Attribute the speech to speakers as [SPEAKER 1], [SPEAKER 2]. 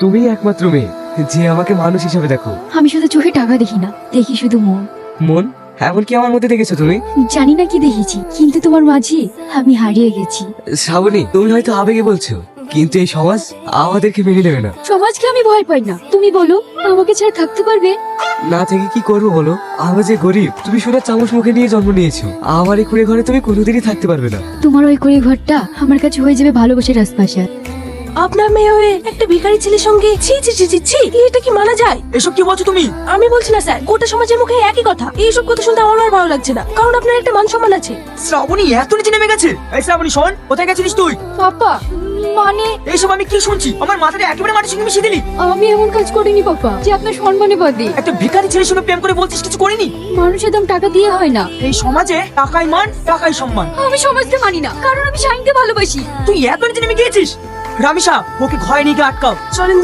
[SPEAKER 1] তুমি একমাত্র মেয়ে যে আমাকে মানুষ হিসাবে দেখো।
[SPEAKER 2] আমি শুধু চোখে টাকা দেখি না, দেখি শুধু মন।
[SPEAKER 1] মন? এমন কি আমার মধ্যে দেখেছো তুমি?
[SPEAKER 2] জানি না কি দেখেছি, কিন্তু তোমার মাঝে আমি হারিয়ে গেছি।
[SPEAKER 1] শ্রাবণী, তুমি হয়তো আবেগে বলছো, কিন্তু এই সমাজ আমাদেরকে মেনে নেবে না।
[SPEAKER 2] সমাজকে আমি ভয় পাই না, তুমি বলো আমাকে ছাড়া থাকতে পারবে?
[SPEAKER 1] না থেকে কি করবো বলো? আমরা যে গরিব, তুমি সোনার চামচ মুখে নিয়ে জন্ম নিয়েছো। আমার এই কুড়ে ঘরে তুমি কোনোদিনই থাকতে পারবে না।
[SPEAKER 2] তোমার ওই করে ঘরটা আমার কাছে হয়ে যাবে ভালোবাসার রাজপ্রাসাদ।
[SPEAKER 3] আপনার মেয়ে হয়ে একটা ভিখারি ছেলের সঙ্গে ছি ছি ছি ছি ছি, এটা কি মানা যায়?
[SPEAKER 4] এসব কি বলছো তুমি?
[SPEAKER 3] আমি বলছি না স্যার, গোটা সমাজের মুখে একই কথা। এইসব কথা শুনতে আমার আর ভালো লাগছে না, কারণ আপনার একটা মান সম্মান আছে।
[SPEAKER 4] শ্রাবণী এত নিচে নেমে গেছে। এই শ্রাবণী শোন, কোথায় গেছিলিস তুই?
[SPEAKER 2] পাপা, মানে
[SPEAKER 4] এইসব আমি কি শুনছি? আমার মাথাটা একেবারে মাটির সঙ্গে মিশিয়ে দিলি।
[SPEAKER 2] আমি এমন কাজ করিনি পাপা যে আপনার সম্মানে বাদে।
[SPEAKER 4] একটা ভিখারি ছেলের সঙ্গে প্রেম করে বলছিস কিছু করিনি?
[SPEAKER 2] মানুষের দাম টাকা দিয়ে হয় না।
[SPEAKER 4] এই সমাজে টাকাই মান, টাকাই সম্মান।
[SPEAKER 2] আমি সমাজকে মানি না, কারণ আমি শাইনকে ভালোবাসি।
[SPEAKER 4] তুই এত নিচে নেমে গিয়েছিস। রামিসা, ওকে ঘরে নিয়ে গিয়ে আটকাও।
[SPEAKER 3] চলেন